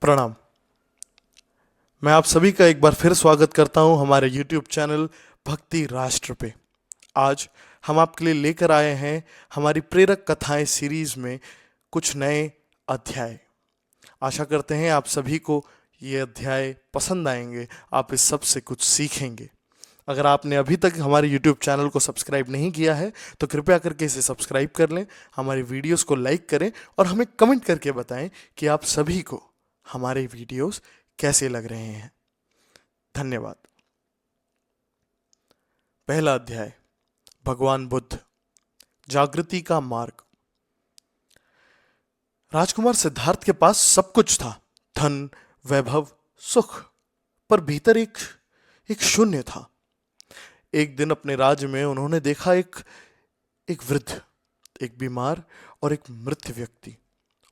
प्रणाम। मैं आप सभी का एक बार फिर स्वागत करता हूं हमारे YouTube चैनल भक्ति राष्ट्र पे। आज हम आपके लिए लेकर आए हैं हमारी प्रेरक कथाएं सीरीज में कुछ नए अध्याय। आशा करते हैं आप सभी को ये अध्याय पसंद आएंगे, आप इस सब से कुछ सीखेंगे। अगर आपने अभी तक हमारे YouTube चैनल को सब्सक्राइब नहीं किया है तो कृपया करके इसे सब्सक्राइब कर लें, हमारी वीडियोस को लाइक करें और हमें कमेंट करके बताएं कि आप सभी को हमारे वीडियोस कैसे लग रहे हैं। धन्यवाद। पहला अध्याय, भगवान बुद्ध, जागृति का मार्ग। राजकुमार सिद्धार्थ के पास सब कुछ था, धन, वैभव, सुख, पर भीतर एक शून्य था। एक दिन अपने राज्य में उन्होंने देखा एक एक वृद्ध, एक बीमार और एक मृत व्यक्ति।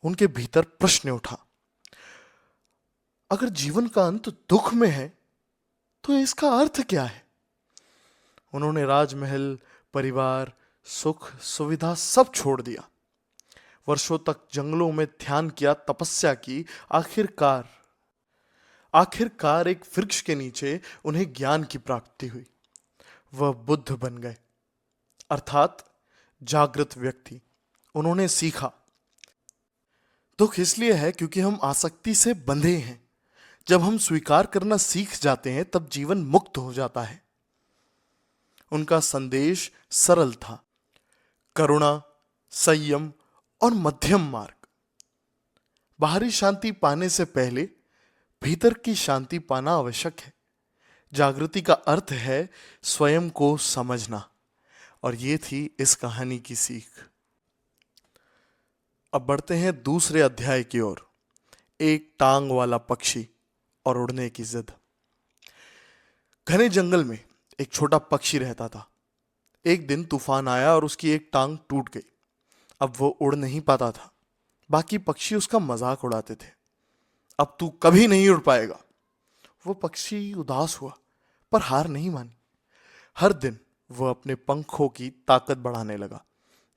उनके भीतर प्रश्न उठा, अगर जीवन का अंत दुख में है तो इसका अर्थ क्या है? उन्होंने राजमहल, परिवार, सुख, सुविधा सब छोड़ दिया। वर्षों तक जंगलों में ध्यान किया, तपस्या की। आखिरकार आखिरकार एक वृक्ष के नीचे उन्हें ज्ञान की प्राप्ति हुई। वह बुद्ध बन गए, अर्थात जागृत व्यक्ति। उन्होंने सीखा, दुख इसलिए है क्योंकि हम आसक्ति से बंधे हैं। जब हम स्वीकार करना सीख जाते हैं तब जीवन मुक्त हो जाता है। उनका संदेश सरल था, करुणा, संयम और मध्यम मार्ग। बाहरी शांति पाने से पहले भीतर की शांति पाना आवश्यक है। जागृति का अर्थ है स्वयं को समझना, और ये थी इस कहानी की सीख। अब बढ़ते हैं दूसरे अध्याय की ओर, एक टांग वाला पक्षी और उड़ने की जिद। घने जंगल में एक छोटा पक्षी रहता था। एक दिन तूफान आया और उसकी एक टांग टूट गई। अब वो उड़ नहीं पाता था। बाकी पक्षी उसका मजाक उड़ाते थे, अब तू कभी नहीं उड़ पाएगा। वो पक्षी उदास हुआ पर हार नहीं मानी। हर दिन वो अपने पंखों की ताकत बढ़ाने लगा।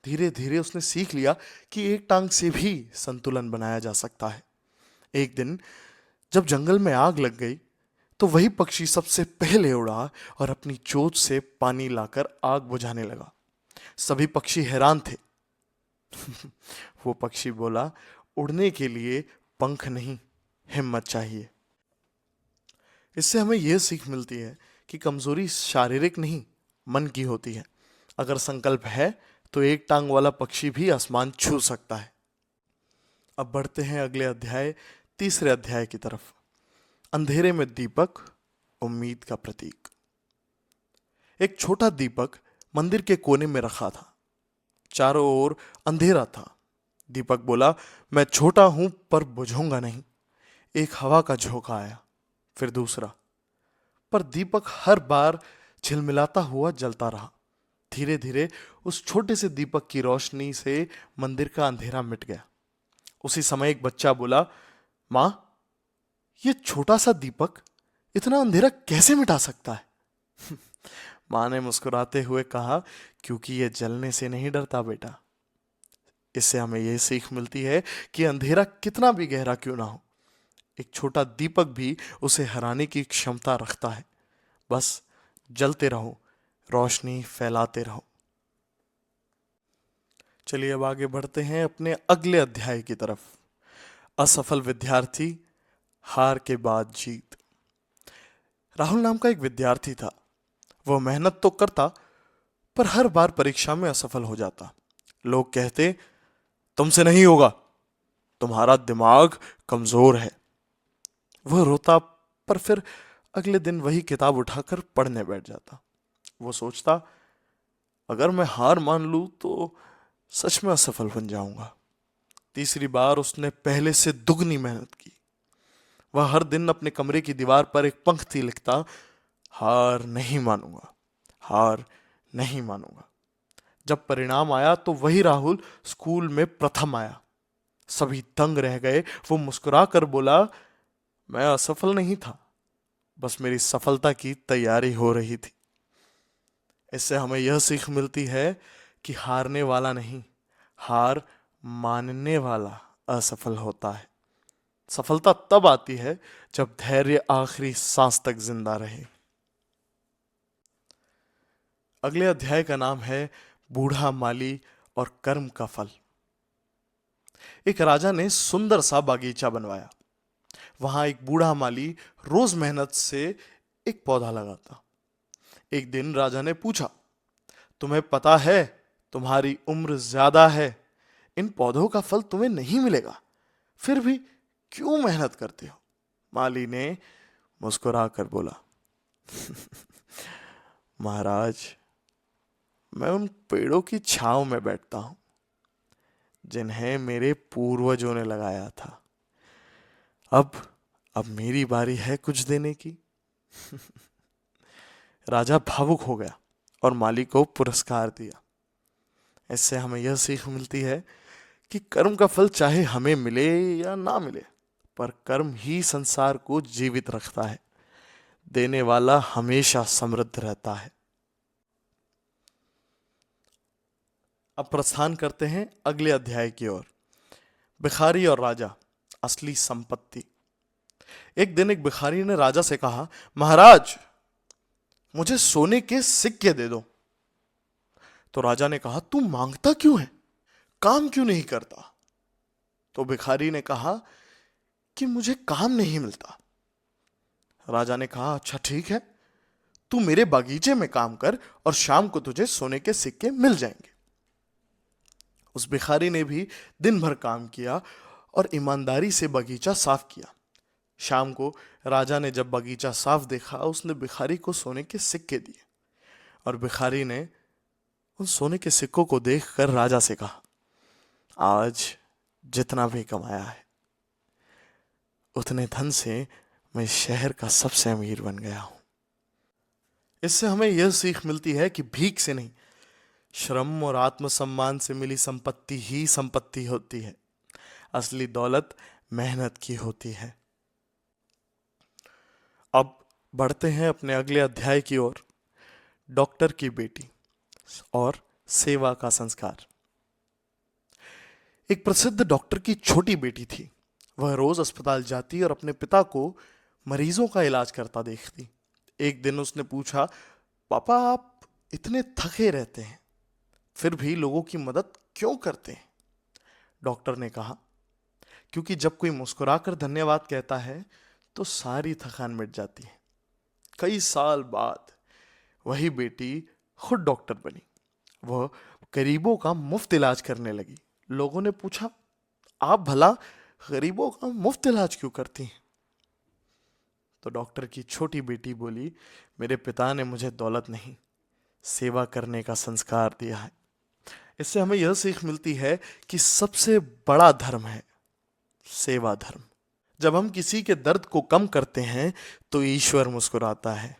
धीरे धीरे उसने सीख लिया कि एक टांग से भी संतुलन बनाया जा सकता है। एक दिन जब जंगल में आग लग गई तो वही पक्षी सबसे पहले उड़ा और अपनी चोंच से पानी लाकर आग बुझाने लगा। सभी पक्षी हैरान थे। वो पक्षी बोला, उड़ने के लिए पंख नहीं, हिम्मत चाहिए। इससे हमें यह सीख मिलती है कि कमजोरी शारीरिक नहीं, मन की होती है। अगर संकल्प है तो एक टांग वाला पक्षी भी आसमान छू सकता है। अब बढ़ते हैं अगले अध्याय, तीसरे अध्याय की तरफ, अंधेरे में दीपक, उम्मीद का प्रतीक। एक छोटा दीपक मंदिर के कोने में रखा था। चारों ओर अंधेरा था। दीपक बोला, मैं छोटा हूं पर बुझूंगा नहीं। एक हवा का झोंका आया, फिर दूसरा, पर दीपक हर बार झिलमिलाता हुआ जलता रहा। धीरे धीरे उस छोटे से दीपक की रोशनी से मंदिर का अंधेरा मिट गया। उसी समय एक बच्चा बोला, मां, ये छोटा सा दीपक इतना अंधेरा कैसे मिटा सकता है? मां ने मुस्कुराते हुए कहा, क्योंकि ये जलने से नहीं डरता बेटा। इससे हमें यह सीख मिलती है कि अंधेरा कितना भी गहरा क्यों ना हो, एक छोटा दीपक भी उसे हराने की क्षमता रखता है। बस जलते रहो, रोशनी फैलाते रहो। चलिए अब आगे बढ़ते हैं अपने अगले अध्याय की तरफ, असफल विद्यार्थी, हार के बाद जीत। राहुल नाम का एक विद्यार्थी था। वह मेहनत तो करता पर हर बार परीक्षा में असफल हो जाता। लोग कहते, तुमसे नहीं होगा, तुम्हारा दिमाग कमजोर है। वह रोता पर फिर अगले दिन वही किताब उठाकर पढ़ने बैठ जाता। वो सोचता, अगर मैं हार मान लूं तो सच में असफल बन जाऊंगा। तीसरी बार उसने पहले से दुगनी मेहनत की। वह हर दिन अपने कमरे की दीवार पर एक पंक्ति लिखता, हार नहीं मानूंगा, हार नहीं मानूंगा। जब परिणाम आया तो वही राहुल स्कूल में प्रथम आया। सभी दंग रह गए। वो मुस्कुरा कर बोला, मैं असफल नहीं था, बस मेरी सफलता की तैयारी हो रही थी। इससे हमें यह सीख मिलती है कि हारने वाला नहीं, हार मानने वाला असफल होता है। सफलता तब आती है जब धैर्य आखिरी सांस तक जिंदा रहे। अगले अध्याय का नाम है बूढ़ा माली और कर्म का फल। एक राजा ने सुंदर सा बागीचा बनवाया। वहां एक बूढ़ा माली रोज मेहनत से एक पौधा लगाता। एक दिन राजा ने पूछा, तुम्हें पता है तुम्हारी उम्र ज्यादा है, इन पौधों का फल तुम्हें नहीं मिलेगा, फिर भी क्यों मेहनत करते हो? माली ने मुस्कुरा कर बोला, महाराज, मैं उन पेड़ों की छांव में बैठता हूं जिन्हें मेरे पूर्वजों ने लगाया था। अब मेरी बारी है कुछ देने की। राजा भावुक हो गया और माली को पुरस्कार दिया। इससे हमें यह सीख मिलती है कि कर्म का फल चाहे हमें मिले या ना मिले, पर कर्म ही संसार को जीवित रखता है। देने वाला हमेशा समृद्ध रहता है। अब प्रस्थान करते हैं अगले अध्याय की ओर। भिखारी और राजा, असली संपत्ति। एक दिन एक भिखारी ने राजा से कहा, महाराज, मुझे सोने के सिक्के दे दो। तो राजा ने कहा, तू मांगता क्यों है, काम क्यों नहीं करता? तो भिखारी ने कहा कि मुझे काम नहीं मिलता। राजा ने कहा, अच्छा ठीक है, तू मेरे बागीचे में काम कर और शाम को तुझे सोने के सिक्के मिल जाएंगे। उस भिखारी ने भी दिन भर काम किया और ईमानदारी से बगीचा साफ किया। शाम को राजा ने जब बगीचा साफ देखा, उसने भिखारी को सोने के सिक्के दिए और भिखारी ने उन सोने के सिक्कों को देखकर राजा से कहा, आज जितना भी कमाया है उतने धन से मैं शहर का सबसे अमीर बन गया हूं। इससे हमें यह सीख मिलती है कि भीख से नहीं, श्रम और आत्मसम्मान से मिली संपत्ति ही संपत्ति होती है। असली दौलत मेहनत की होती है। अब बढ़ते हैं अपने अगले अध्याय की ओर। डॉक्टर की बेटी और सेवा का संस्कार। एक प्रसिद्ध डॉक्टर की छोटी बेटी थी। वह रोज अस्पताल जाती और अपने पिता को मरीजों का इलाज करता देखती। एक दिन उसने पूछा, पापा, आप इतने थके रहते हैं, फिर भी लोगों की मदद क्यों करते हैं? डॉक्टर ने कहा, क्योंकि जब कोई मुस्कुराकर धन्यवाद कहता है तो सारी थकान मिट जाती है। कई साल बाद वही बेटी खुद डॉक्टर बनी। वह गरीबों का मुफ्त इलाज करने लगी। लोगों ने पूछा, आप भला गरीबों का मुफ्त इलाज क्यों करती हैं? तो डॉक्टर की छोटी बेटी बोली, मेरे पिता ने मुझे दौलत नहीं, सेवा करने का संस्कार दिया है। इससे हमें यह सीख मिलती है कि सबसे बड़ा धर्म है सेवा धर्म। जब हम किसी के दर्द को कम करते हैं तो ईश्वर मुस्कुराता है।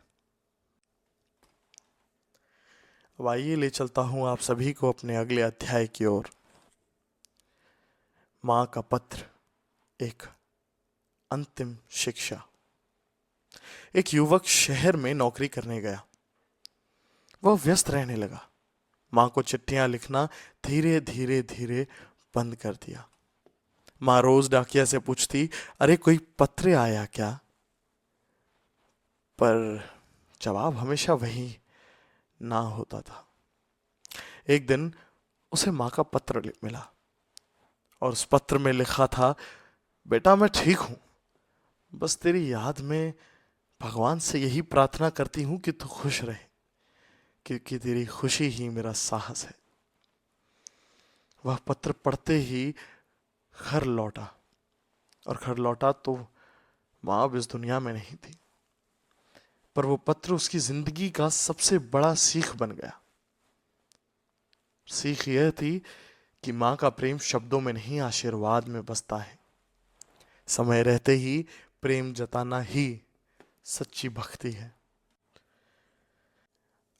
अब आइए ले चलता हूं आप सभी को अपने अगले अध्याय की ओर। मां का पत्र, एक अंतिम शिक्षा। एक युवक शहर में नौकरी करने गया। वह व्यस्त रहने लगा। मां को चिट्ठियां लिखना धीरे धीरे धीरे बंद कर दिया। मां रोज डाकिया से पूछती, अरे कोई पत्र आया क्या? पर जवाब हमेशा वही ना होता था। एक दिन उसे मां का पत्र मिला और उस पत्र में लिखा था, बेटा मैं ठीक हूं, बस तेरी याद में भगवान से यही प्रार्थना करती हूं कि तू खुश रहे, क्योंकि तेरी खुशी ही मेरा साहस है। वह पत्र पढ़ते ही घर लौटा और घर लौटा तो मां अब इस दुनिया में नहीं थी, पर वो पत्र उसकी जिंदगी का सबसे बड़ा सीख बन गया। सीख यह थी कि मां का प्रेम शब्दों में नहीं, आशीर्वाद में बसता है। समय रहते ही प्रेम जताना ही सच्ची भक्ति है।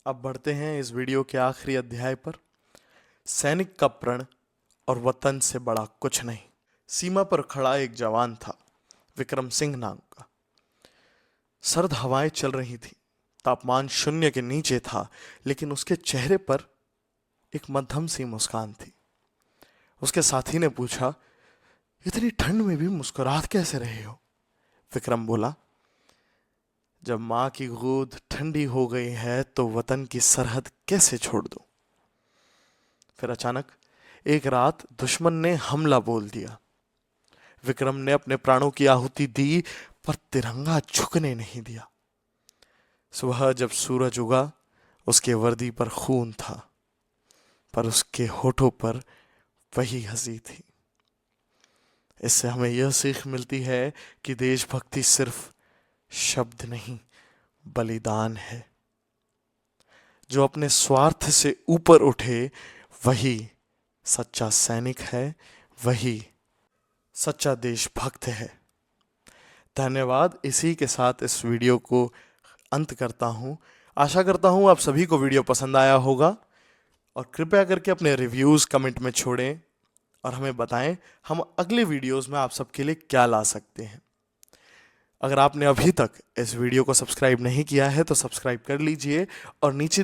अब बढ़ते हैं इस वीडियो के आखिरी अध्याय पर। सैनिक का प्रण और वतन से बड़ा कुछ नहीं। सीमा पर खड़ा एक जवान था, विक्रम सिंह नाम का। सर्द हवाएं चल रही थी, तापमान 0 के नीचे था, लेकिन उसके चेहरे पर एक मध्यम सी मुस्कान थी। उसके साथी ने पूछा, इतनी ठंड में भी मुस्कुरात कैसे रहे हो? विक्रम बोला, जब माँ की गोद ठंडी हो गई है तो वतन की सरहद कैसे छोड़ दूं? फिर अचानक एक रात दुश्मन ने हमला बोल दिया। विक्रम ने अपने प्राणों की आहुति दी, पर तिरंगा झुकने नहीं दिया। सुबह जब सूरज उगा, उसके वर्दी पर खून था, पर उसके होठों पर वही हंसी थी। इससे हमें यह सीख मिलती है कि देशभक्ति सिर्फ शब्द नहीं, बलिदान है। जो अपने स्वार्थ से ऊपर उठे वही सच्चा सैनिक है, वही सच्चा देशभक्त है। धन्यवाद। इसी के साथ इस वीडियो को अंत करता हूँ। आशा करता हूँ आप सभी को वीडियो पसंद आया होगा, और कृपया करके अपने रिव्यूज़ कमेंट में छोड़ें और हमें बताएं हम अगले वीडियोस में आप सबके लिए क्या ला सकते हैं। अगर आपने अभी तक इस वीडियो को सब्सक्राइब नहीं किया है तो सब्सक्राइब कर लीजिए और नीचे